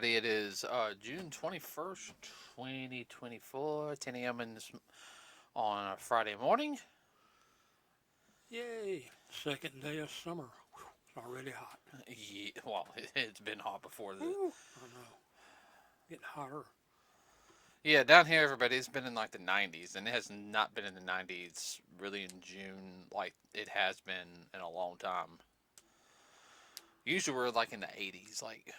everybody. It is June 21st, 2024, 10 a.m. On a Friday morning. Yay! Second day of summer. Whew, it's already hot. Yeah, well, it's been hot before this. Ooh, I know. Getting hotter. Yeah, down here, everybody, it's been in like the 90s, and it has not been in the 90s really in June like it has been in a long time. Usually we're like in the 80s, like.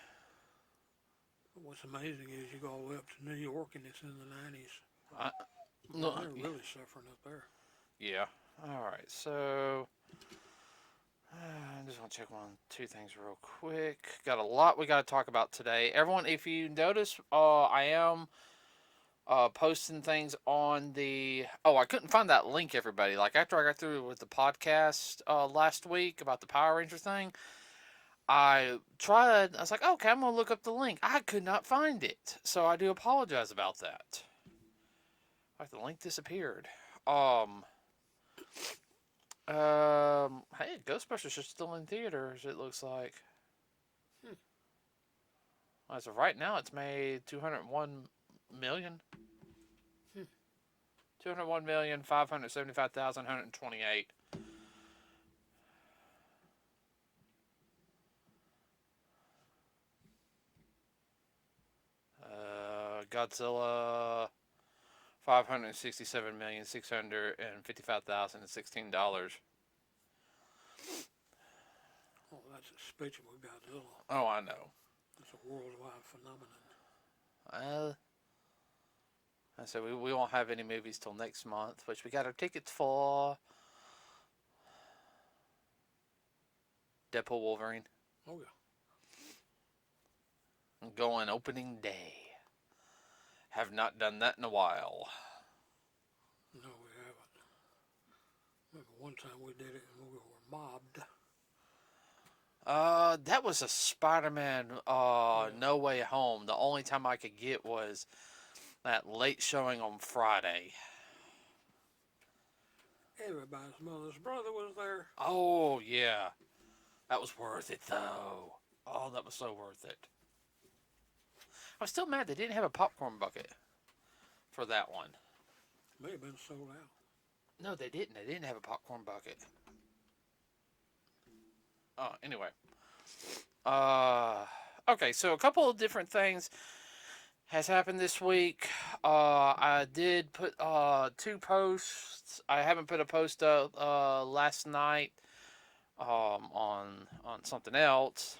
What's amazing is you go all the way up to New York and it's in the 90s. I, Man, no, they're really suffering up there. yeah. All right, so I just want to check two things real quick. Got a lot we got to talk about today. Everyone, if you notice, I am posting things on the. Oh, I couldn't find that link, everybody. Like after I got through with the podcast last week about the Power Ranger thing, I tried. I was like, okay, I'm gonna look up the link. I could not find it, so I do apologize about that. Like the link disappeared. Um. Hey, Ghostbusters are still in theaters. It looks like. Hmm. As of right now, it's made 201 million. Hmm. 201,575,128. Godzilla, $567,655,016. Oh, that's a Despicable Godzilla. Oh, I know. It's a worldwide phenomenon. Uh, I said we won't have any movies till next month, which we got our tickets for. Deadpool Wolverine. Oh, yeah. Going opening day. Have not done that in a while. No, we haven't. Remember one time we did it and we were mobbed. That was a Spider-Man, Yeah. No Way Home. The only time I could get was that late showing on Friday. Everybody's mother's brother was there. Oh, yeah. That was worth it, though. Oh, that was so worth it. I was still mad they didn't have a popcorn bucket for that one. May have been sold out. No, they didn't. They didn't have a popcorn bucket. Anyway. Okay, so a couple of different things has happened this week. I did put two posts. I haven't put a post up last night on something else.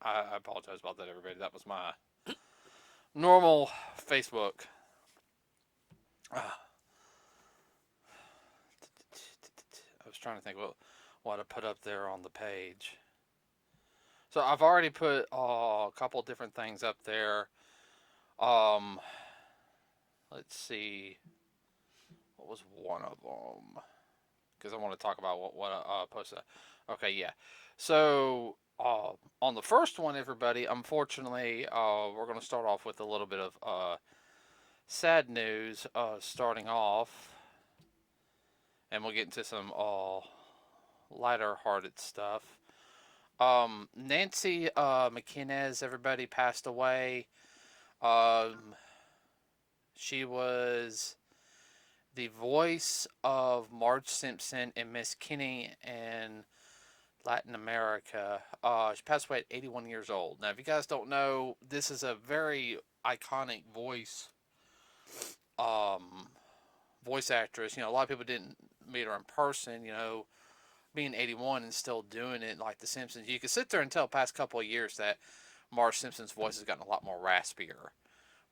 I apologize about that, everybody. That was my normal Facebook. I was trying to think what I put up there on the page. So I've already put a couple different things up there. Let's see. What was one of them? Because I want to talk about what I posted. Okay, yeah. So on the first one, everybody, unfortunately, we're going to start off with a little bit of sad news. Starting off, and we'll get into some lighter-hearted stuff. Nancy McInnes, everybody, passed away. She was the voice of Marge Simpson and Miss Kinney in Latin America. She passed away at 81 years old. Now, if you guys don't know, this is a very iconic voice actress. You know, a lot of people didn't meet her in person. You know, being 81 and still doing it like The Simpsons, you can sit there and tell past couple of years that Marge Simpson's voice has gotten a lot more raspier,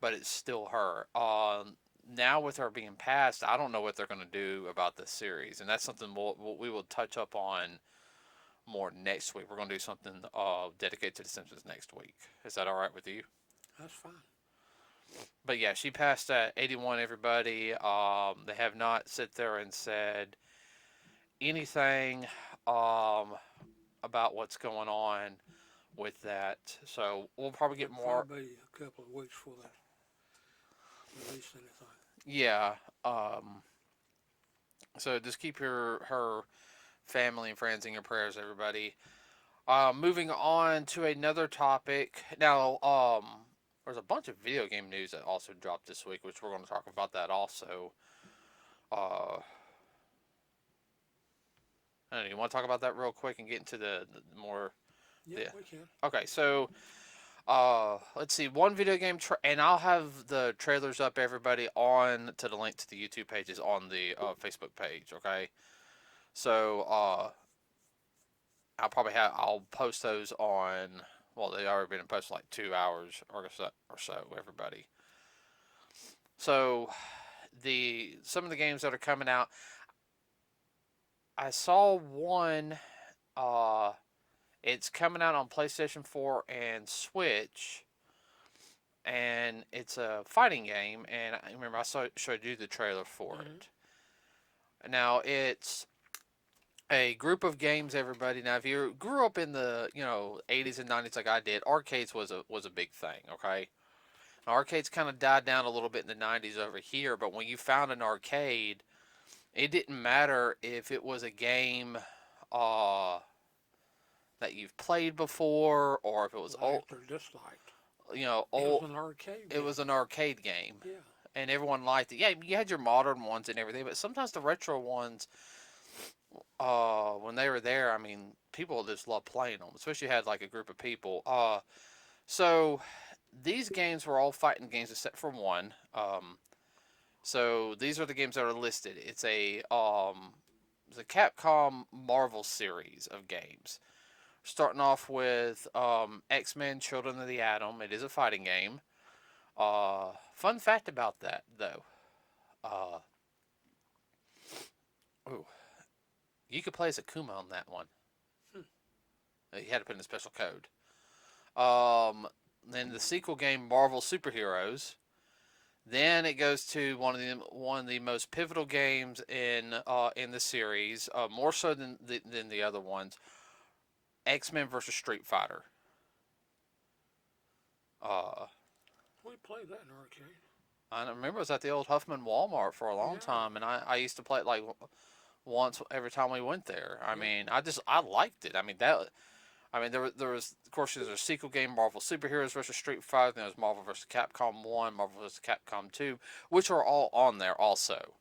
but it's still her. Now with her being passed, I don't know what they're going to do about this series, and that's something we will touch up on more next week. We're going to do something dedicated to The Simpsons next week. Is that all right with you? That's fine. But yeah, she passed at 81. Everybody, they have not sit there and said anything about what's going on with that. So we'll probably get more. Probably a couple of weeks before they release anything. Yeah. So just keep her family and friends in your prayers, everybody. Moving on to another topic. Now, there's a bunch of video game news that also dropped this week, which we're going to talk about that also. Uh, I don't know, you want to talk about that real quick and get into the more. Yeah, The, we can. okay, so let's see, one video game, and I'll have the trailers up, everybody, on to the link to the YouTube pages on the Facebook page. Okay, so I'll post those on. Well, they already been posted like 2 hours or so. Everybody. So some of the games that are coming out, I saw one. Uh, it's coming out on PlayStation 4 and Switch, and it's a fighting game. And I remember showed you the trailer for Mm-hmm. it. Now it's a group of games, everybody. Now, if you grew up in the 80s and 90s like I did, arcades was a big thing. Okay, now, arcades kind of died down a little bit in the 90s over here, but when you found an arcade, it didn't matter if it was a game uh, that you've played before or if it was old. Liked or disliked. It Old. was an arcade It game. was an arcade game, Yeah. and everyone liked it. Yeah, you had your modern ones and everything, but sometimes the retro ones, when they were there, I mean, people just loved playing them, especially had like a group of people. So these games were all fighting games except for one. So these are the games that are listed. It's the Capcom Marvel series of games. Starting off with X-Men: Children of the Atom. It is a fighting game. Fun fact about that, though. Uh, ooh, you could play as Akuma on that one. Hmm. You had to put in a special code. Um, then the sequel game, Marvel Superheroes. Then it goes to one of the most pivotal games in the series, more so than the other ones. X-Men versus Street Fighter. Uh, We played that in arcade. I remember it was at the old Huffman Walmart for a long Yeah. time, and I used to play it like once every time we went there. I Yeah. mean, I liked it. I mean that. I mean, there was, of course, there's a sequel game, Marvel Superheroes versus Street Fighter. Then there's Marvel versus Capcom 1, Marvel versus Capcom 2, which are all on there also.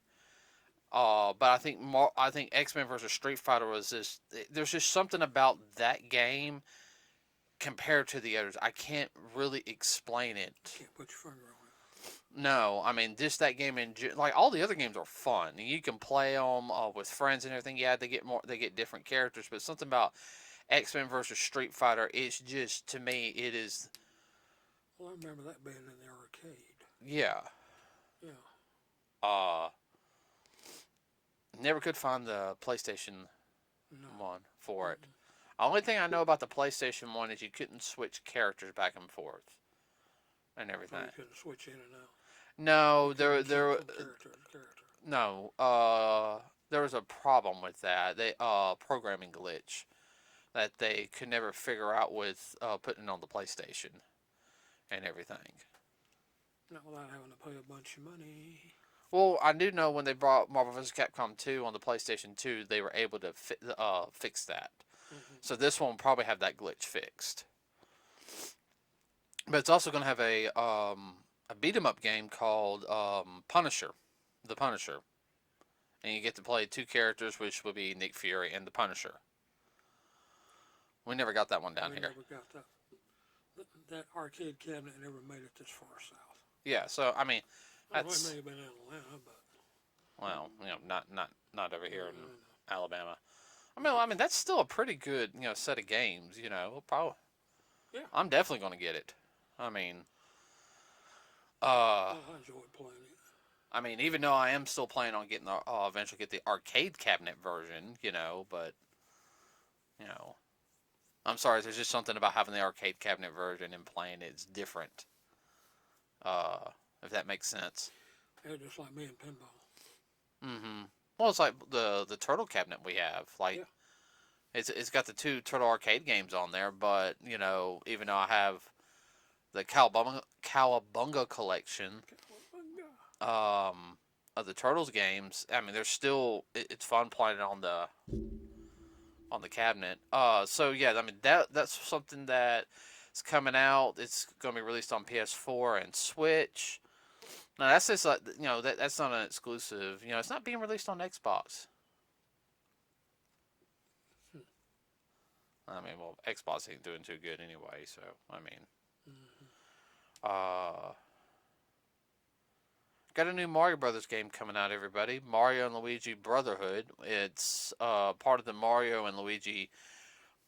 But I think X-Men versus Street Fighter was just, there's just something about that game compared to the others. I can't really explain it. Can't put your finger on it. No, I mean just that game like all the other games are fun. You can play them with friends and everything. Yeah, they get different characters, but something about X-Men versus Street Fighter, it's just, to me, it is. Well, I remember that being in the arcade. Yeah. Yeah. Uh, Never could find the PlayStation No. 1 for it. Only thing I know about the PlayStation 1 is you couldn't switch characters back and forth and So everything. you couldn't switch in and out. No, Couldn't jump from character to character. no, there was a problem with that. They programming glitch that they could never figure out with putting it on the PlayStation and everything. Not without having to pay a bunch of money. Well, I do know when they brought Marvel vs. Capcom 2 on the PlayStation 2, they were able to fix that. Mm-hmm. So this one will probably have that glitch fixed. But it's also going to have a beat 'em up game called Punisher, the Punisher, and you get to play two characters, which will be Nick Fury and the Punisher. We never got that one down We here. never got that. That arcade cabinet never made it this far south. Yeah, so I mean, Well, it that's, may have been in Atlanta, but well, not over here in Alabama. I mean that's still a pretty good set of games. Probably. Yeah. I'm definitely going to get it. I mean, I enjoyed playing it. I mean, even though I am still planning on getting eventually get the arcade cabinet version, but I'm sorry, there's just something about having the arcade cabinet version and playing it. It's different. If that makes sense. Yeah, just like me and pinball. Mm-hmm. Well, it's like the turtle cabinet we have. Like, Yeah. it's got the two turtle arcade games on there, but even though I have the Cowabunga collection of the Turtles games, I mean, there's still it's fun playing it on on the cabinet. So yeah, I mean that's something that is coming out. It's going to be released on PS4 and Switch. No, that's just like that's not an exclusive. It's not being released on Xbox. Hmm. I mean, well, Xbox ain't doing too good anyway. So I mean, Mm-hmm. uh, got a new Mario Brothers game coming out. Everybody, Mario and Luigi Brotherhood. It's part of the Mario and Luigi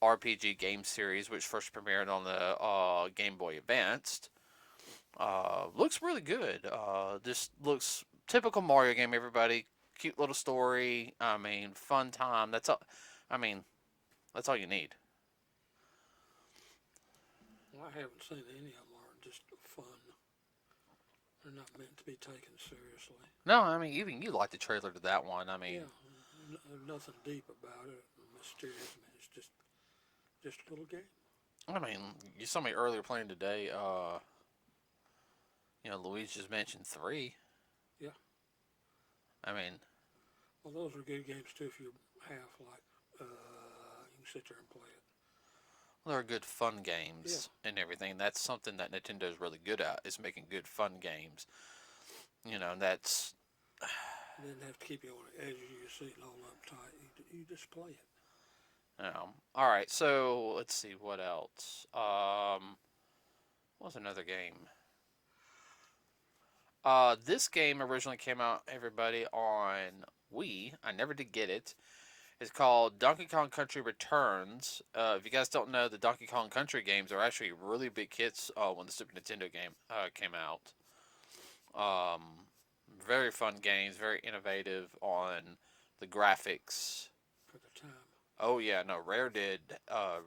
RPG game series, which first premiered on the Game Boy Advanced. Looks really good. Just looks typical Mario game. Everybody, cute little story. I mean, fun time. That's all. I mean, that's all you need. Well, I haven't seen any of them are just fun. They're not meant to be taken seriously. No, I mean, even you like the trailer to that one. I mean, Yeah, there's nothing deep about it, mysterious. I mean, it's just a little game. you saw me earlier playing today. Luigi just mentioned three. Yeah. I mean, Well, those are good games too. If you have like, you can sit there and play it. they're good fun Yeah. games and everything. That's something that Nintendo's really good at is making good fun games. That's You didn't have to keep you on the edge of your seat and all uptight. You just play it. all right. So let's see what else. What was another game? This game originally came out, everybody, on Wii. I never did get it. It's called Donkey Kong Country Returns. If you guys don't know, the Donkey Kong Country games are actually really big hits when the Super Nintendo game came out. Um, Very fun games, very innovative on the graphics. For the time. Oh yeah, no, Rare did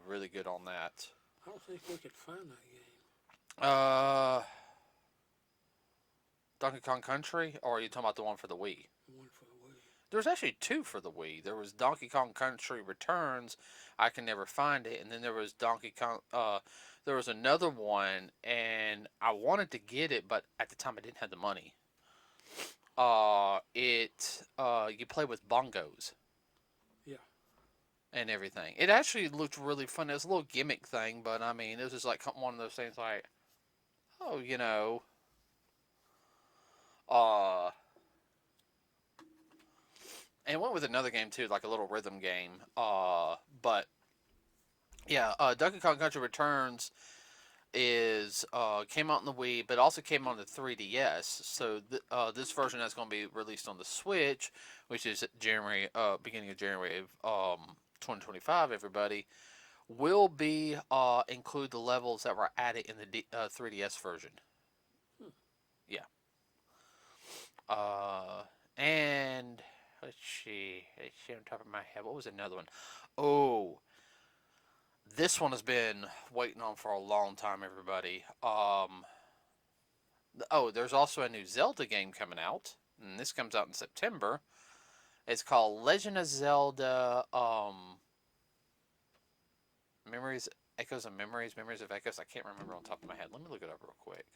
really good on that. I don't think we could find that game. Uh, Donkey Kong Country, or are you talking about the one for the Wii? One for the Wii. There was actually two for the Wii. There was Donkey Kong Country Returns. I can never find it, and then there was Donkey Kong. There was another one, and I wanted to get it, but at the time I didn't have the money. You play with bongos. Yeah. And everything. It actually looked really fun. It was a little gimmick thing, but I mean, it was just like one of those things like, oh, uh, and went with another game too, like a little rhythm game. But yeah, Donkey Kong Country Returns is came out on the Wii, but also came on the 3DS. So this version is going to be released on the Switch, which is January, beginning of January of 2025. Everybody will be include the levels that were added in the 3DS version. Hmm. Yeah. And let's see. Let's see on top of my head. What was another one? Oh, this one has been waiting on for a long time, everybody. There's also a new Zelda game coming out, and this comes out in September. It's called Legend of Zelda. Memories, Echoes of Memories, Memories of Echoes. I can't remember on top of my head. Let me look it up real quick.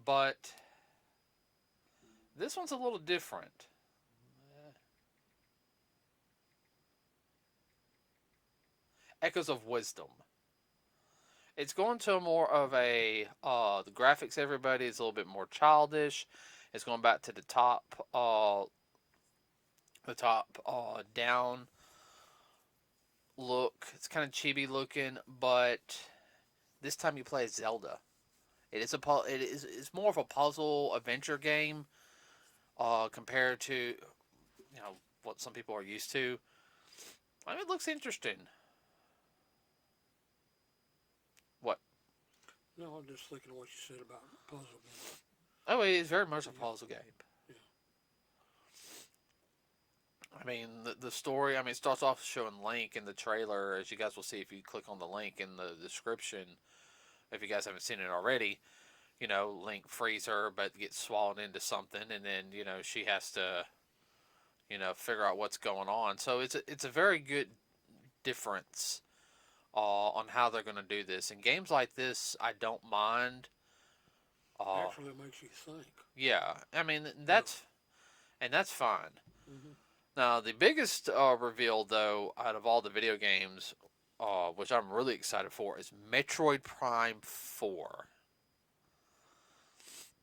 But this one's a little different. Echoes of Wisdom. It's going to more of a the graphics. Everybody is a little bit more childish. It's going back to the top down look. It's kind of chibi looking, but this time you play as Zelda. It's more of a puzzle adventure game compared to what some people are used to. I mean, it looks interesting. What? No, I'm just thinking of what you said about puzzle games. Oh, it is very much a puzzle game. Yeah. I mean, the story. I mean, it starts off showing Link in the trailer, as you guys will see if you click on the link in the description. If you guys haven't seen it already, Link frees her, but gets swallowed into something, and then she has to figure out what's going on. So it's a very good difference on how they're going to do this. In games like this, I don't mind. Actually, it makes you think. Yeah, I mean that's fine. Mm-hmm. Now, the biggest reveal, though, out of all the video games, which I'm really excited for, is Metroid Prime 4.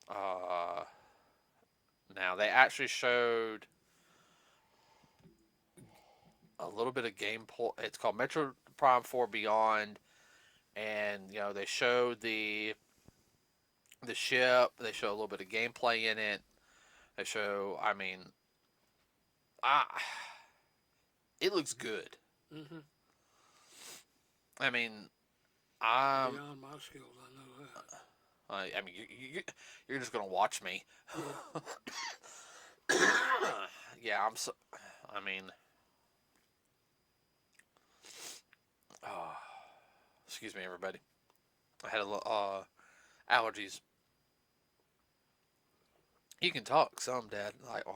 Uh, Now, they actually showed a little bit of gameplay. It's called Metroid Prime 4 Beyond, and they showed the ship. They show a little bit of gameplay in it. They show, I mean, ah, it looks good. Mm-hmm. I mean, I'm. Beyond my skills, I know that. I mean, you're just gonna watch me. Yeah. Yeah, I'm so. I mean, oh, excuse me, everybody. I had a little allergies. You can talk some, Dad. Like, oh,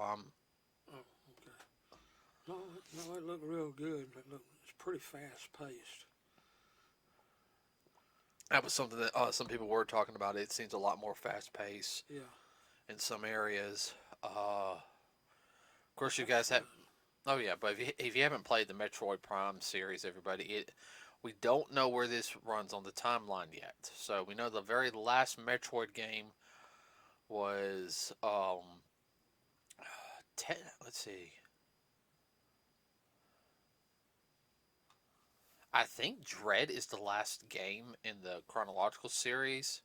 Oh, okay. No, it looked real good. It's pretty fast paced. that was something that some people were talking about. It seems a lot more fast paced Yeah. in some areas. Of course, you That's guys have. fine. Oh yeah, but if you haven't played the Metroid Prime series, everybody, we don't know where this runs on the timeline yet. So we know the very last Metroid game was let's see. I think Dread is the last game in the chronological series.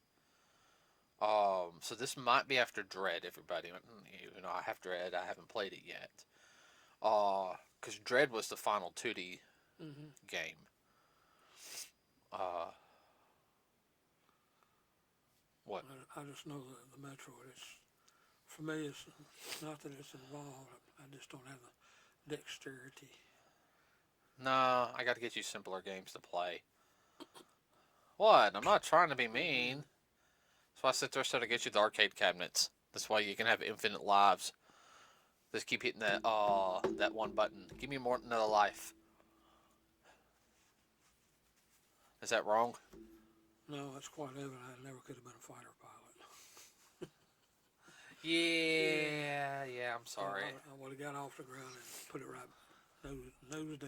So this might be after Dread, everybody. I have Dread. I haven't played it yet. Because Dread was the final 2D Mm-hmm. game. Uh, what? I just know that the Metroid. For me. It's not that it's involved. I just don't have the dexterity. No, I got to get you simpler games to play. What? I'm not trying to be Oh man. mean. That's why I sit there so to get you the arcade cabinets. This way you can have infinite lives. Just keep hitting that one button. Give me more another life. Is that wrong? No, it's quite evident I never could have been a fighter pilot. Yeah. Yeah, I'm sorry. I would have got off the ground and put it right nose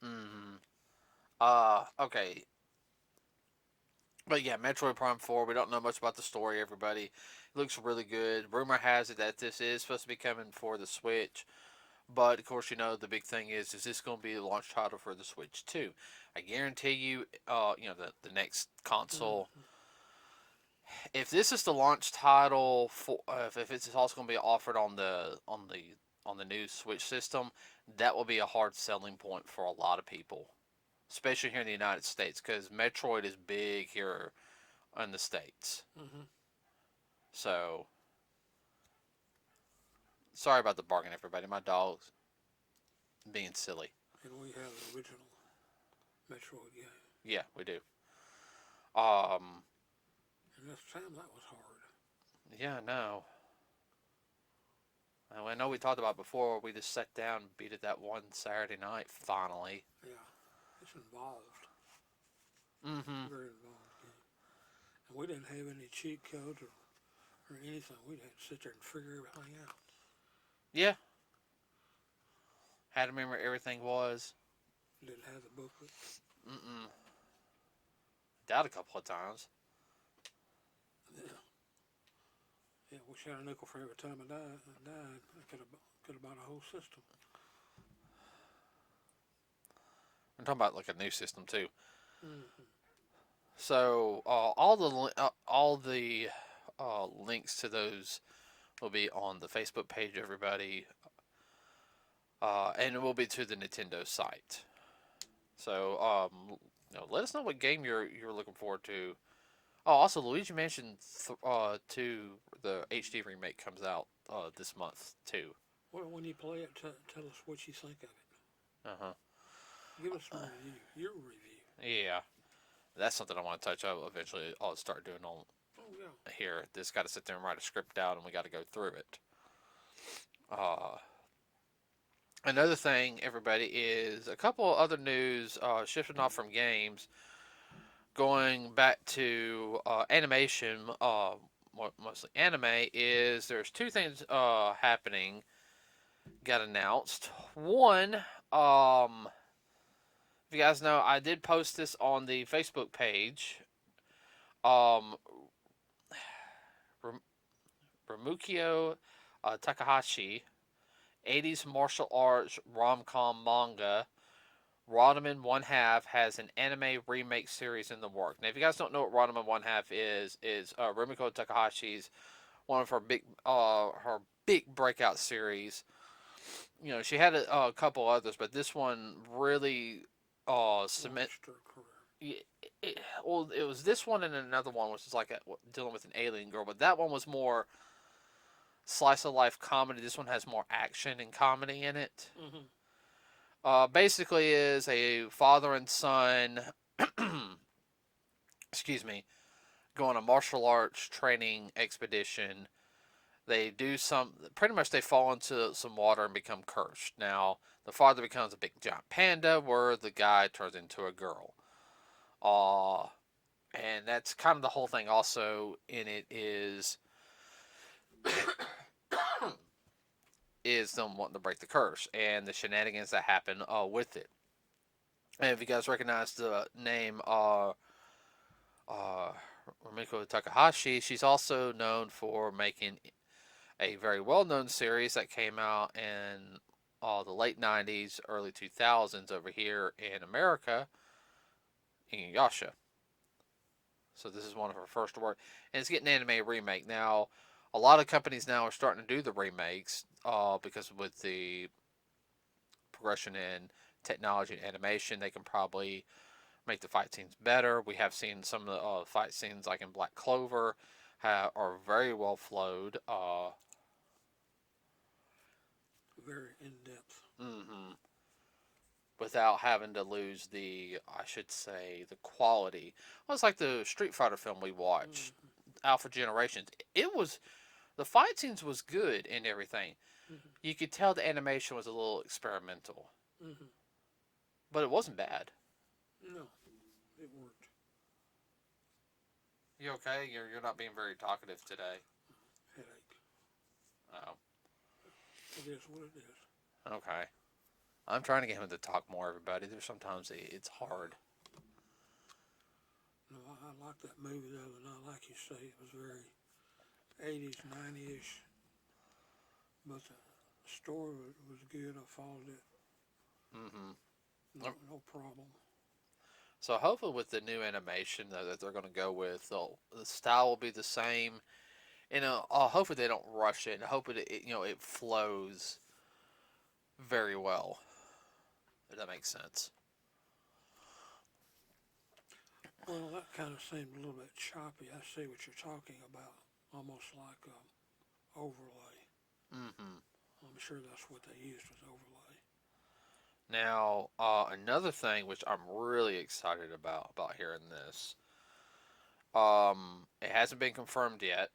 in. Mm-hmm. Okay. But yeah, Metroid Prime 4, we don't know much about the story, everybody. It looks really good. Rumor has it that this is supposed to be coming for the Switch. But, of course, the big thing is this going to be the launch title for the Switch too? I guarantee you, the next console. Mm-hmm. If this is the launch title for, if it's also going to be offered on the new Switch system, that will be a hard selling point for a lot of people, especially here in the United States, because Metroid is big here in the States. Mm-hmm. So, sorry about the bargain, everybody. My dog's being silly. And we have the original Metroid game. Yeah, we do. Um, And this time that was hard. yeah, no. I know we talked about before. We just sat down and beat it that one Saturday night. Finally. Yeah. It's involved. Mm-hmm. Very involved game. And we didn't have any cheat codes or anything. We had to sit there and figure everything out. Yeah. Had to remember everything was. Didn't have the booklet. Mm-mm. Died a couple of times. Yeah. Yeah, wish I had a nickel for every time I died. I could have bought a whole system. I'm talking about like a new system too. Mm-hmm. So all the links to those will be on the Facebook page, everybody, and it will be to the Nintendo site. So let us know what game you're looking forward to. Oh, also Luigi Mansion 2, the HD remake comes out this month too. Well, when you play it, tell us what you think of it. Uh huh. Give us a review. Your review. Yeah, that's something I want to touch on eventually. I'll start doing on Oh yeah. here. Just got to sit there and write a script out, and we got to go through it. Uh, Another thing, everybody, is a couple other news shifting off from games, going back to animation, mostly anime. Is there's two things happening. got announced. One, if you guys know, I did post this on the Facebook page. Um, Ramukio Takahashi, 80s martial arts rom-com manga, Ranma One Half has an anime remake series in the work. Now, if you guys don't know what Ranma One Half is Rumiko Takahashi's one of her big breakout series. You know, she had a couple others, but this one really cement. Launched her career. Well, it was this one and another one, which is like dealing with an alien girl, but that one was more slice of life comedy. This one has more action and comedy in it. Mm-hmm. Basically, is a father and son, excuse me, go on a martial arts training expedition. They do pretty much they fall into some water and become cursed. Now, the father becomes a big giant panda, where the guy turns into a girl. Uh, and that's kind of the whole thing. Also, in it is them wanting to break the curse and the shenanigans that happen with it. And if you guys recognize the name uh, Rumiko Takahashi, she's also known for making a very well-known series that came out in the late 90s, early 2000s over here in America, Inuyasha. So this is one of her first work, and it's getting an anime remake. Now, a lot of companies now are starting to do the remakes because with the progression in technology and animation, they can probably make the fight scenes better. We have seen some of the fight scenes, like in Black Clover, are very well flowed. Very in depth. Mm-hmm. Without having to lose I should say, the quality. Well, it's like the Street Fighter film we watched, Alpha Generations. It was the fight scenes was good and everything. Mm-hmm. You could tell the animation was a little experimental, Mm-hmm. but it wasn't bad. No, it worked. You okay? You're not being very talkative today. Headache. Oh, It is what it is. okay. I'm trying to get him to talk more, everybody. There's sometimes it's hard. No, I liked that movie the other night. Like you say, it was very 80s, 90s, but the story was good. I followed it. Mm-hmm. No problem. So hopefully with the new animation that they're going to go with, the style will be the same. And hopefully they don't rush it. And hopefully it flows very well. If that makes sense. Well, that kind of seemed a little bit choppy. I see what you're talking about. Almost like overlay. Mm-hmm. I'm sure that's what they used was overlay. Now, another thing which I'm really excited about hearing this. It hasn't been confirmed yet,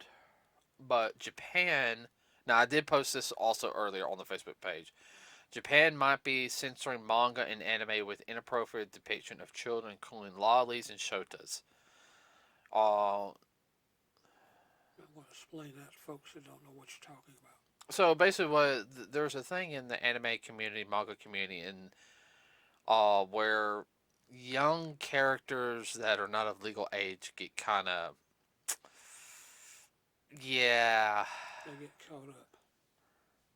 but Japan. Now, I did post this also earlier on the Facebook page. Japan might be censoring manga and anime with inappropriate depiction of children, including lollies and shotas. Uh, I want to explain that to folks that don't know what you're talking about. so basically, there's a thing in the anime community, manga community, and where young characters that are not of legal age get kind of, yeah, They get caught up.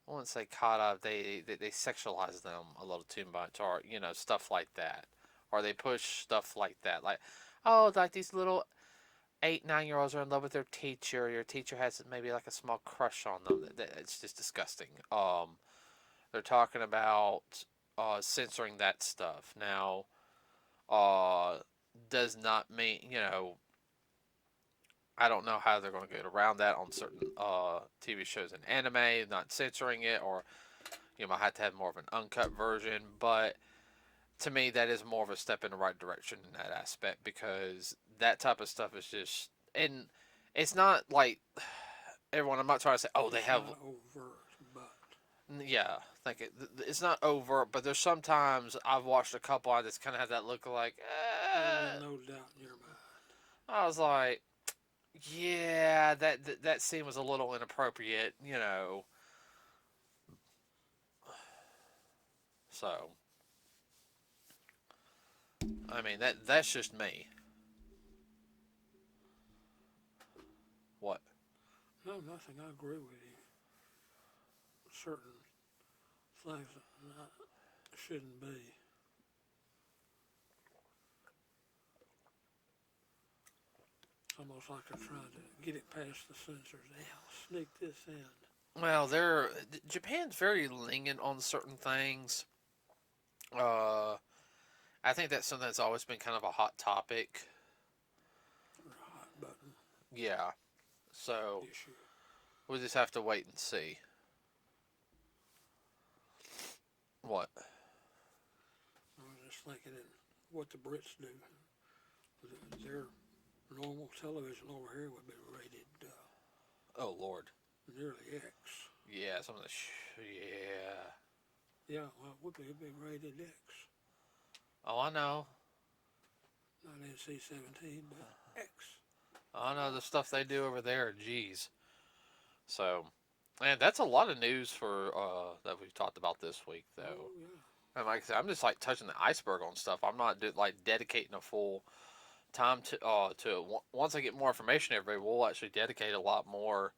I wouldn't say caught up. They sexualize them a little too much, or stuff like that, or they push stuff like that, like, oh, like these little 8, 9 year olds are in love with their teacher. Your teacher has maybe like a small crush on them. It's just disgusting. They're talking about censoring that stuff now. Does not mean I don't know how they're going to get around that on certain TV shows and anime, not censoring it, or you might have to have more of an uncut version. But to me, that is more of a step in the right direction in that aspect, because that type of stuff is just, and it's not like everyone. I'm not trying to say, oh, they It's have, not overt, but yeah. Think it's not overt, but there's sometimes I've watched a couple. I just kind of have that look like, no doubt in your mind. I was like, yeah, that scene was a little inappropriate, So, I mean, that's just me. What? No, nothing. I agree with you. Certain things that shouldn't be. It's almost like they're trying to get it past the censors. Now, sneak this in. Well, Japan's very lenient on certain things. I think that's something that's always been kind of a hot topic. Or a hot button Yeah. So issue. we'll just have to wait and see. What? I was just thinking that what the Brits do. Their normal television over here would be rated Oh Lord. nearly X. Yeah, some of the yeah. Yeah, well, it'd be rated X. Oh, I know. Not NC-17, but X. I know the stuff they do over there. Jeez. So, and that's a lot of news for that we've talked about this week, though. Oh, yeah. And like I said, I'm just like touching the iceberg on stuff. I'm not like dedicating a full time to once I get more information, everybody we'll actually dedicate a lot more.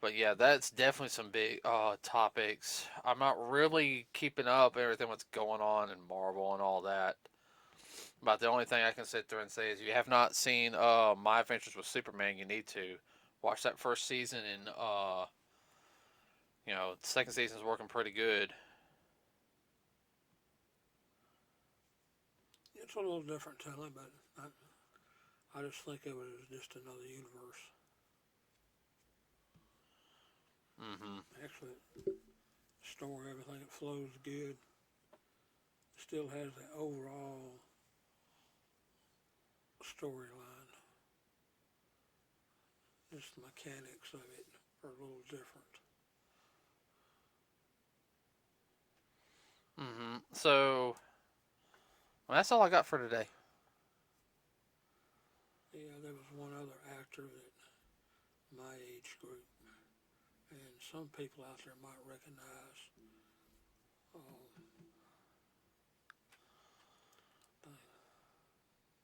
But yeah, that's definitely some big topics. I'm not really keeping up everything what's going on in Marvel and all that. But the only thing I can sit there and say is, if you have not seen My Adventures with Superman, you need to watch that first season. And the second season's working pretty good. It's a little different telling, but I just think it was just another universe. Mm-hmm. Actually, story, everything, it flows good. Still has the overall storyline. Just the mechanics of it are a little different. Mm-hmm. So, well, that's all I got for today. Yeah, there was one other actor that my age group, and some people out there might recognize.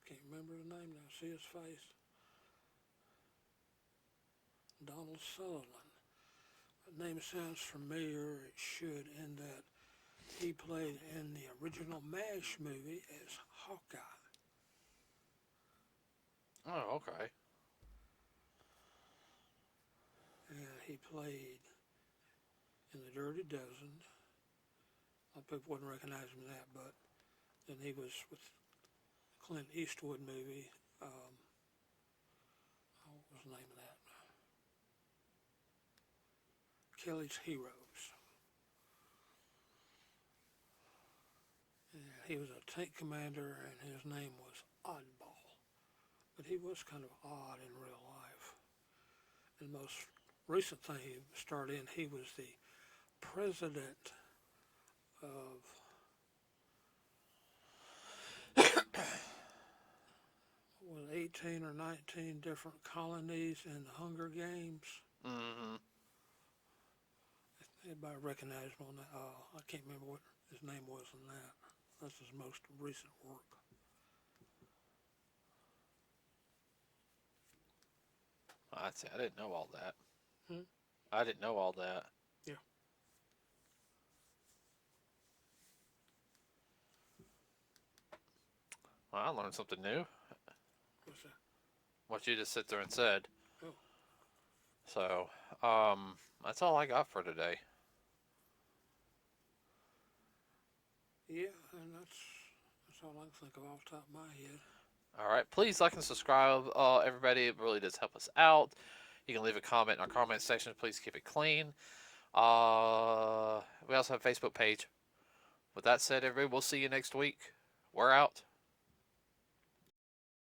Can't remember his name now. See his face? Donald Sutherland. The name sounds familiar. It should, in that he played in the original MASH movie as Hawkeye. Oh, okay. And he played in The Dirty Dozen. A lot of people wouldn't recognize him in that, but then he was with Clint Eastwood movie. What was the name of that? Kelly's Heroes. And he was a tank commander, and his name was Oddball. But he was kind of odd in real life. And the most recent thing he starred in, he was the president of 18 or 19 different colonies in the Hunger Games. Mm-hmm. Everybody recognized him on that. I can't remember what his name was in that. That's his most recent work. I'd say I didn't know all that. Hmm? I didn't know all that. Yeah. Well, I learned something new. What's that? What you just sit there and said. Oh. So, that's all I got for today. Yeah, and that's all I can think of off the top of my head. All right, please like and subscribe, everybody. It really does help us out. You can leave a comment in our comment section. Please keep it clean. We also have a Facebook page. With that said, everybody, we'll see you next week. We're out.